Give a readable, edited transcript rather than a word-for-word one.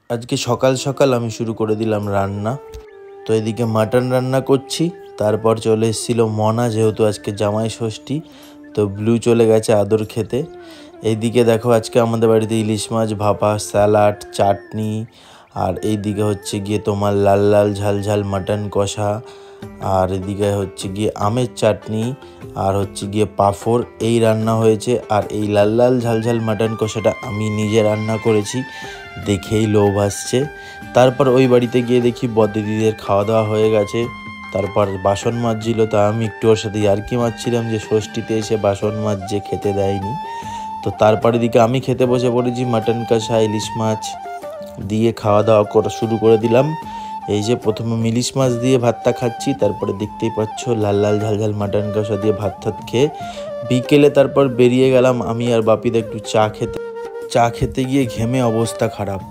আজকে সকাল সকাল আমি শুরু করে দিলাম রান্না। তো এদিকে মাটন রান্না করছি, তারপর চলে এসেছিলো মনা, যেহেতু আজকে জামাই ষষ্ঠী। তো ব্লু চলে গেছে আদর খেতে। এইদিকে দেখো আজকে আমাদের বাড়িতে ইলিশ মাছ ভাপা, স্যালাড, চাটনি, আর এইদিকে হচ্ছে গিয়ে তোমার লাল লাল ঝাল ঝাল মাটন কষা, আর এদিকে হচ্ছে গিয়ে আমের চাটনি, আর হচ্ছে গিয়ে পাঁপড়। এই রান্না হয়েছে। আর এই লাল লাল ঝাল ঝাল মাটন কষাটা আমি নিজে রান্না করেছি, দেখেই লোভ আসছে। তারপর ওই বাড়িতে গিয়ে দেখি বদ্দিদিদের খাওয়া দাওয়া হয়ে গেছে। তারপর বাসন মাজছিল, তা আমি একটু ওর সাথে ইয়ার্কি মারছিলাম যে ষষ্ঠীতে এসে বাসন মাজছে, খেতে দেয়নি। তো তারপরে দিকে আমি খেতে বসে পড়েছি, মাটন কষা ইলিশ মাছ দিয়ে খাওয়া দাওয়া করা শুরু করে দিলাম। এই যে প্রথমে ইলিশ মাছ দিয়ে ভাতটা খাচ্ছি, তারপরে দেখতেই পাচ্ছ লাল লাল ঝাল ঝাল মাটন কষা দিয়ে ভাত খেয়ে বিকেলে তারপর বেরিয়ে গেলাম আমি আর বাপিদা একটু চা খেতে গিয়ে ঘেমে অবস্থা খারাপ।